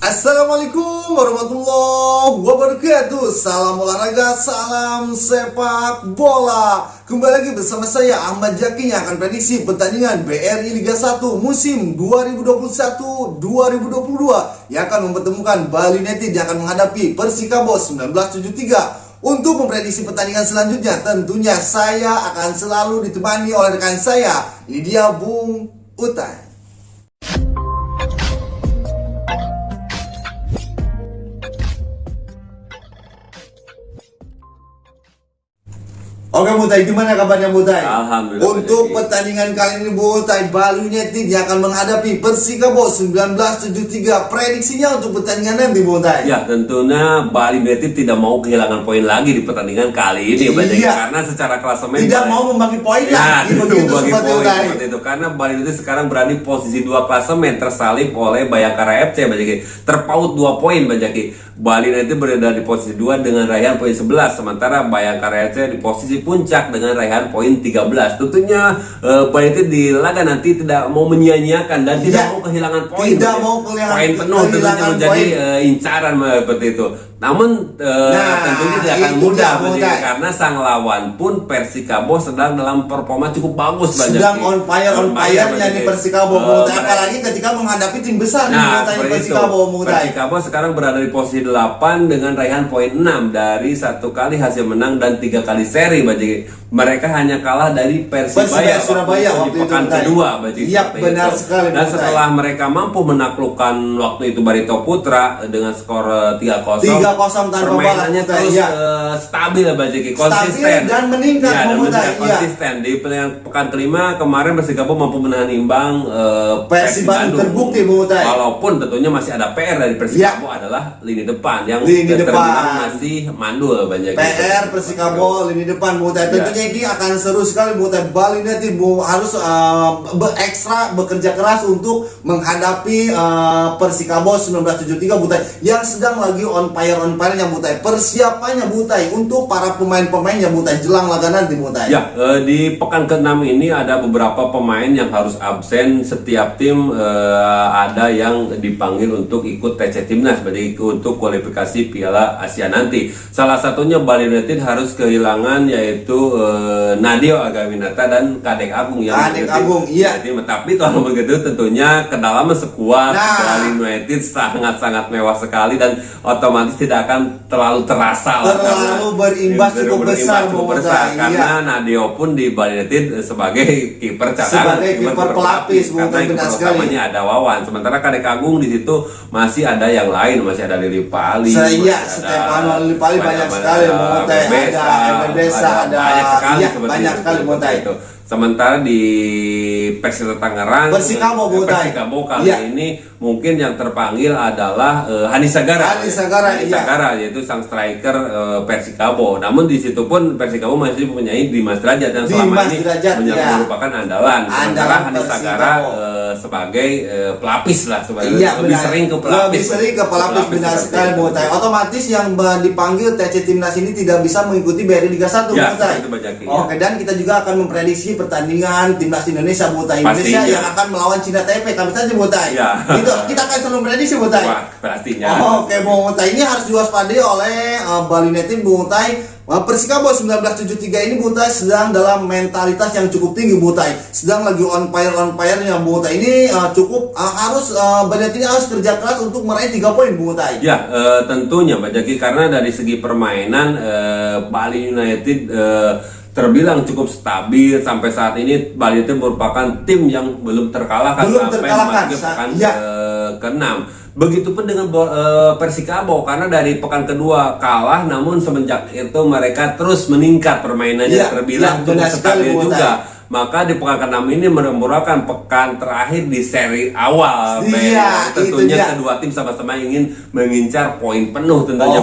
Assalamualaikum warahmatullahi wabarakatuh. Salam olahraga, salam sepak bola. Kembali lagi bersama saya Ahmad Jaki yang akan prediksi pertandingan BRI Liga 1 musim 2021-2022 yang akan mempertemukan Bali United yang akan menghadapi Persikabo 1973. Untuk memprediksi pertandingan selanjutnya, tentunya saya akan selalu ditemani oleh rekan saya. Ini dia Bung Utai. Oke Mutai, gimana kabarnya Mutai? Alhamdulillah. Untuk pertandingan kali ini Mutai, Bali United yang akan menghadapi Persikabo 1973. Prediksinya untuk pertandingan nanti Mutai? Ya, tentunya Bali United tidak mau kehilangan poin lagi di pertandingan kali ini, iya. Karena secara klasemen tidak mau membagi poin lagi. Membagi poin seperti itu. Karena Bali United sekarang berada di posisi 2 klasemen, tersalip oleh Bayangkara FC, terpaut 2 poin. Bali United berada di posisi 2 dengan raihan poin 11, sementara Bayangkara FC di posisi puncak dengan raihan poin 13. Tentunya Bali United di laga nanti tidak mau menyia-nyiakan dan tidak mau kehilangan poin. Tidak mau kehilangan poin penuh, tentunya menjadi incaran seperti itu. Namun tentunya tidak akan mudah karena sang lawan pun Persikabo sedang dalam performa cukup bagus. Sedang on fire-nya di Persikabo. Apalagi ketika menghadapi tim besar Persikabo. Persikabo sekarang berada di posisi 8 dengan raihan poin 6 dari 1 kali hasil menang dan 3 kali seri. Mereka hanya kalah dari Persibaya Surabaya di pekan kedua. Iya, benar sekali. Dan setelah mereka mampu menaklukkan waktu itu Barito Putra dengan skor 3-0. Permainannya terus stabil konsisten dan meningkat konsisten. Di pekan kelima kemarin Persikabo mampu menahan imbang Persib Bandung. Terbukti walaupun tentunya masih ada PR dari Persikabo adalah lini depan yang terbilang masih mandul PR Persikabo lini depan tentunya ini akan seru sekali Bali United harus bekerja keras untuk menghadapi Persikabo 1973 yang sedang lagi on fire-nya persiapannya untuk para pemain-pemainnya jelang laga nanti Ya, di pekan ke-6 ini ada beberapa pemain yang harus absen. Setiap tim ada yang dipanggil untuk ikut TC Timnas untuk kualifikasi Piala Asia nanti. Salah satunya Bali United harus kehilangan yaitu Nadeo Agawinata dan Kadek Agung tapi kalau begitu tentunya kedalaman skuad Bali United sangat-sangat mewah sekali dan otomatis tidak akan terlalu terasa berimbas cukup besar karena Nadeo pun di Bali United sebagai kiper cadangan, kiper pelapis karena kiper utamanya ada Wawan, sementara Kadek Agung di situ masih ada yang lain, masih ada Lili Pali, Stefano Lili Pali, banyak sekali banyak sekali itu. Sementara di Persita Tangerang Persikabo kali ini mungkin yang terpanggil adalah Hanis Sagara yaitu sang striker Persikabo. Namun di situ pun Persikabo masih mempunyai Dimas Derajat yang selama ini merupakan andalan. Sementara Hanis Sagara sebagai pelapis lebih sering ke pelapis benar sekali otomatis yang dipanggil TC Timnas ini tidak bisa mengikuti BRI Liga 1 Oke, dan kita juga akan memprediksi pertandingan timnas Indonesia yang akan melawan Cina Taipei. Kami saja itu kita akan selalu memprediksi pastinya. Oke, ini harus diwaspadai oleh Bali United Persikabo 1973 ini sedang dalam mentalitas yang cukup tinggi sedang lagi on fire-nya ini cukup harus Bali United harus kerja keras untuk meraih 3 poin Ya, tentunya karena dari segi permainan Bali United terbilang cukup stabil sampai saat ini. Bali United merupakan tim yang belum terkalahkan sampai memasuki pekan ke-6. Begitupun dengan Persikabo karena dari pekan kedua kalah, namun semenjak itu mereka terus meningkat permainannya, terbilang cukup stabil juga. Maka di pekan ke-6 ini merupakan pekan terakhir di seri awal. Tentunya kedua tim sama-sama ingin mengincar poin penuh tentunya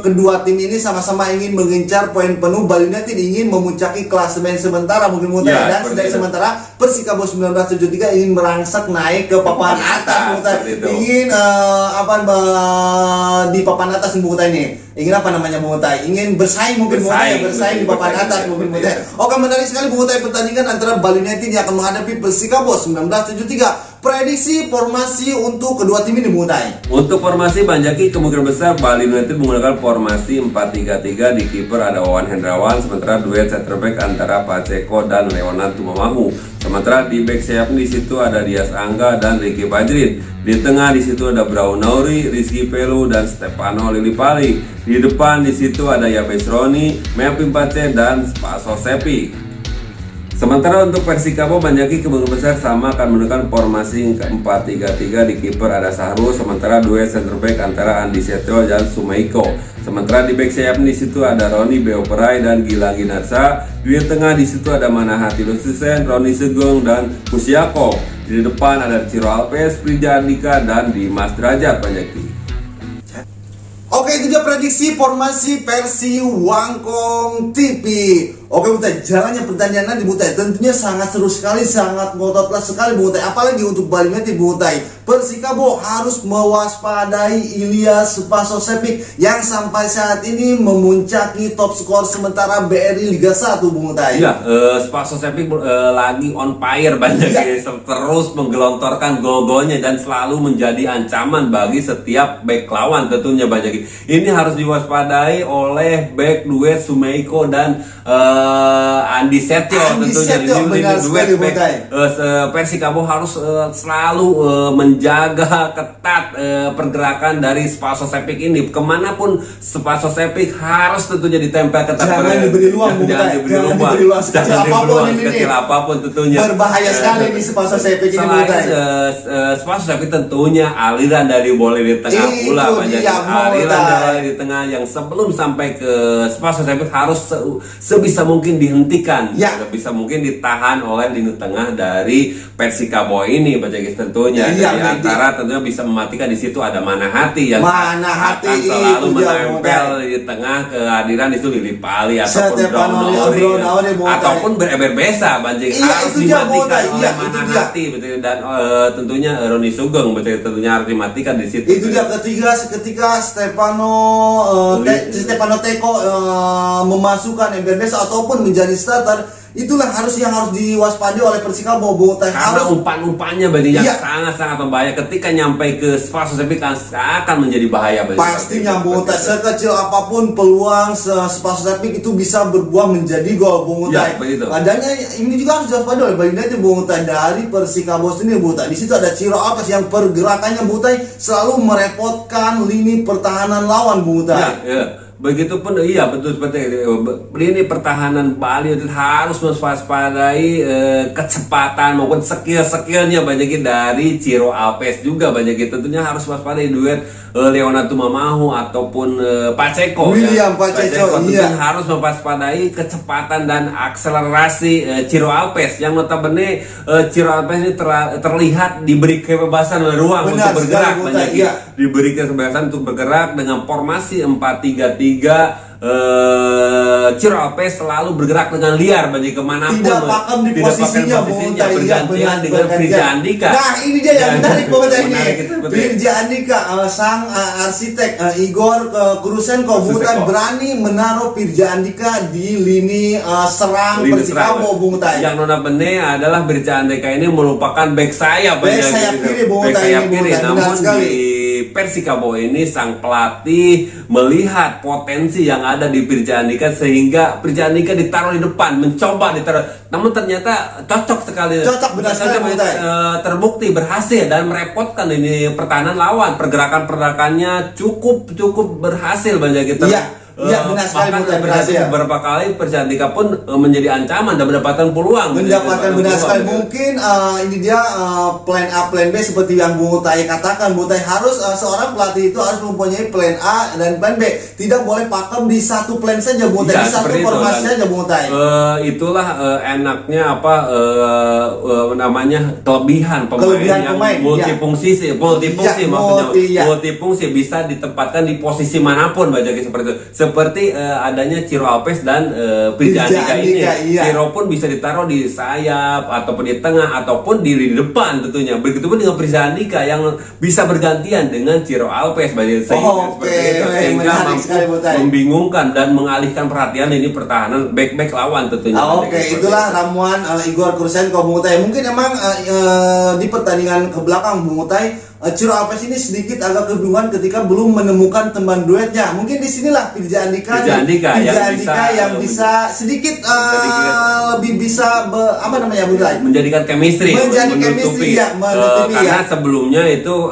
kedua tim ini sama-sama ingin mengincar poin penuh. Bali United ingin memuncaki klasemen sementara dan sementara Persikabo 1973 ingin merangsek naik ke papan atas ingin di papan atas ini ingin ingin bersaing bersaing di papan atas Oke, menarik sekali pertandingan antara Bali United yang akan menghadapi Persikabo 1973. prediksi formasi untuk kedua tim ini Bung Utai. Untuk formasi Banjaki kemungkinan besar Bali United menggunakan formasi 4-3-3. Di kiper ada Wawan Hendrawan, sementara duet center back antara Paceko dan Leonard Tumamahu. Sementara di back sayap di situ ada Dias Angga dan Ricky Fajrin. Di tengah di situ ada Braun Nauri, Rizky Pelu dan Stefano Lillipali. Di depan di situ ada Yabes Roni, Melvin Pace dan Spaso Sepi. Sementara untuk Persikabo Banjaki kemungkinan besar sama akan menggunakan formasi 4-3-3. Di kiper ada Sahru, sementara duet center back antara Andi Setio dan Sumaiko. Sementara di back sayap di situ ada Roni Beoperai dan Gilang Ginarsa. Di tengah di situ ada Manahati Lususen, Roni Segong dan Kusiako. Di depan ada Ciro Alves, Prija Andika dan Dimas Derajat Banjaki. Oke, itu dia prediksi formasi Persi Wangkong TV. Oke Bung Utai, jalannya pertandingan nanti Bung Utai tentunya sangat seru sekali, sangat ngotot sekali Bung Utai. Apalagi untuk Bali United Bung Utai, Persikabo harus mewaspadai Ilyas Spaso Sepik yang sampai saat ini memuncaki top skor sementara BRI Liga 1 Bung Utai. Iya, Spaso Sepik lagi on fire banyak terus menggelontorkan gol-golnya dan selalu menjadi ancaman bagi setiap back lawan tentunya banyak. Ini harus diwaspadai oleh back duet Sumeiko dan Andi Setio tentunya. Ini duet back Persikabo harus selalu menjaga ketat pergerakan dari Spaso Sepik ini. Kemanapun Spaso Sepik harus tentunya ditempel ketat. Jangan diberi ruang Bung Utai. Jangan diberi ruang sekecil apapun tentunya. Berbahaya sekali di Spaso Sepik ini Bung Utai. Spaso Sepik tentunya aliran dari bola di tengah pula banyak. Aliran dari di tengah yang sebelum sampai ke Spaso Sepik harus sebisa mungkin dihentikan, bisa mungkin ditahan oleh lini tengah dari Persikabo ini banyak tentunya. Di antara tentunya bisa mematikan di situ ada Manahati yang akan selalu menempel di tengah, kehadiran itu Lillipali ataupun Braun Nauri ataupun berbesa banjir harus dimatikan oleh Manahati dan tentunya Roni Sugeng tentunya harus dimatikan di situ. Itu dia ketika Stefano Teko memasukkan berbesa ataupun menjadi starter, itulah yang harus diwaspadai oleh Persikabo Bung Utai. Karena umpan-umpannya bagi yang sangat-sangat berbahaya ketika nyampe ke Spaso Sepik akan menjadi bahaya bagi pastinya Bung Utai. Sekecil apapun peluang Spaso Sepik itu bisa berbuah menjadi gol Bung Utai. Adanya ini juga harus diwaspadai oleh Bali United Bung Utai dari Persikabo sendiri Bung Utai. Di situ ada Ciro Alves yang pergerakannya Bung Utai selalu merepotkan lini pertahanan lawan Bung Utai. Begitupun betul seperti itu. Ini pertahanan Bali harus mewaspadai kecepatan maupun skill-skillnya banyak dari Ciro Alves juga banyak tentunya harus waspadai duet Leonard Tumamahu ataupun Paceko. Paceko tentunya harus mewaspadai kecepatan dan akselerasi Ciro Alves yang notabene Ciro Alves ini terlihat diberi kebebasan ruang untuk bergerak diberi kebebasan untuk bergerak dengan formasi 4-3-3. Ciro Alves selalu bergerak dengan liar bagi kemanapun, tidak pakam di posisinya bergantian dengan Prija Andika. Nah ini dia yang menarik Bung Utai ini. Prija Andika sang arsitek Igor Kurusenko Bung Utai berani menaruh Prija Andika di lini serang Persikabo Bung Utai. Yang notabene adalah Prija Andika ini merupakan back sayap kiri Bung Utai. Namun di Persikabo ini sang pelatih melihat potensi yang ada di Prija Andika sehingga Prija Andika ditaruh di depan, mencoba ditaruh. Namun ternyata cocok sekali. Terbukti berhasil dan merepotkan ini pertahanan lawan. Pergerakannya cukup berhasil banyak kita. Benar sekali berhasil. Beberapa kali Prija Andika pun menjadi ancaman dan mendapatkan peluang. Benar sekali. Mungkin ini dia plan A, plan B seperti yang Bung Utai katakan. Bung Utai harus seorang pelatih itu harus mempunyai plan A dan plan B. Tidak boleh pakem di satu plan saja Bung Utai, di satu formasi saja Bung Utai. Itulah enaknya namanya kelebihan pemain yang multifungsi maksudnya multifungsi bisa ditempatkan di posisi manapun banyak seperti itu. seperti adanya Ciro Alves dan Pirja Andika ini. Iya. Ciro pun bisa ditaruh di sayap ataupun di tengah ataupun di depan tentunya. Begitupun dengan Pirja Andika yang bisa bergantian dengan Ciro Alves sehingga mampu membingungkan dan mengalihkan perhatian ini pertahanan back lawan tentunya. Itulah ramuan Igor Kursenko, Bung Utai. Mungkin emang di pertandingan ke belakang, Bung Utai, Ciro Alves ini sedikit agak kebingungan ketika belum menemukan teman duetnya. Mungkin disinilah Pirja Andika yang bisa sedikit lebih bisa menjadikan chemistry, menutupi karena sebelumnya itu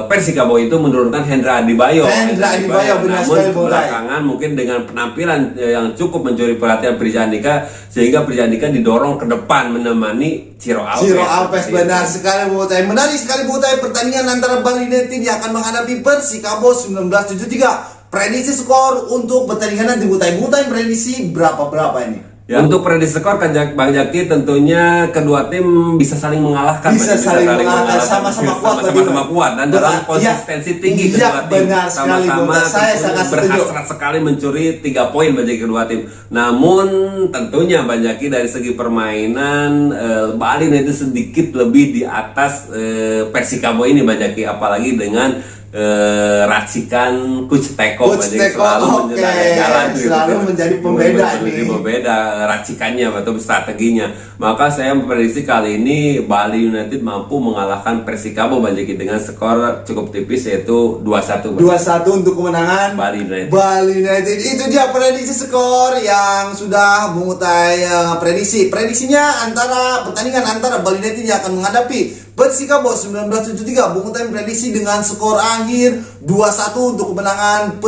Persikabo itu menurunkan Hendra Adibayo benar sekali, namun belakangan mungkin dengan penampilan yang cukup mencuri perhatian Pirja Andika sehingga Pirja Andika didorong ke depan menemani Ciro Alves. Benar sekali, Bung Utai. Menarik sekali, Bung Utai, pertandingan antara Bali United yang akan menghadapi Persikabo 1973. Prediksi skor untuk pertandingan nanti, Bung Utai, prediksi berapa ini? Ya. Untuk prediksi skor Bang Jaki tentunya kedua tim bisa saling mengalahkan, sama-sama kuat dan dalam konsistensi tinggi kedua tim. Sama-sama berhasrat sekali mencuri 3 poin bagi kedua tim. Namun tentunya Bang Jaki dari segi permainan Bali itu sedikit lebih di atas Persikabo ini Bang Jaki, apalagi dengan racikan Coach Teko selalu menjadi pembeda racikannya atau strateginya. Maka saya memprediksi kali ini Bali United mampu mengalahkan Persikabo dengan skor cukup tipis yaitu 2-1 untuk kemenangan Bali United. Itu dia prediksi skor yang sudah Bung Utai prediksinya pertandingan antara Bali United yang akan menghadapi Persikabo 1973. Bung Utai prediksi dengan skor akhir 2-1 untuk kemenangan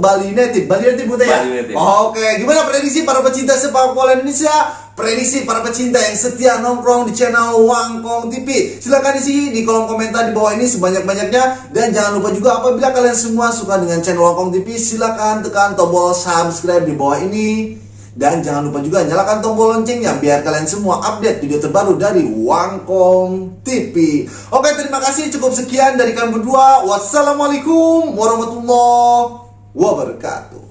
Bali United. Bung Utai ya? Oke, gimana prediksi para pecinta sepak bola Indonesia? Prediksi para pecinta yang setia nongkrong di channel Wangkong TV. Silahkan isi di kolom komentar di bawah ini sebanyak-banyaknya. Dan jangan lupa juga apabila kalian semua suka dengan channel Wangkong TV, silahkan tekan tombol subscribe di bawah ini. Dan jangan lupa juga nyalakan tombol loncengnya biar kalian semua update video terbaru dari Wangkong TV. Oke, terima kasih, cukup sekian dari kami berdua. Wassalamualaikum warahmatullahi wabarakatuh.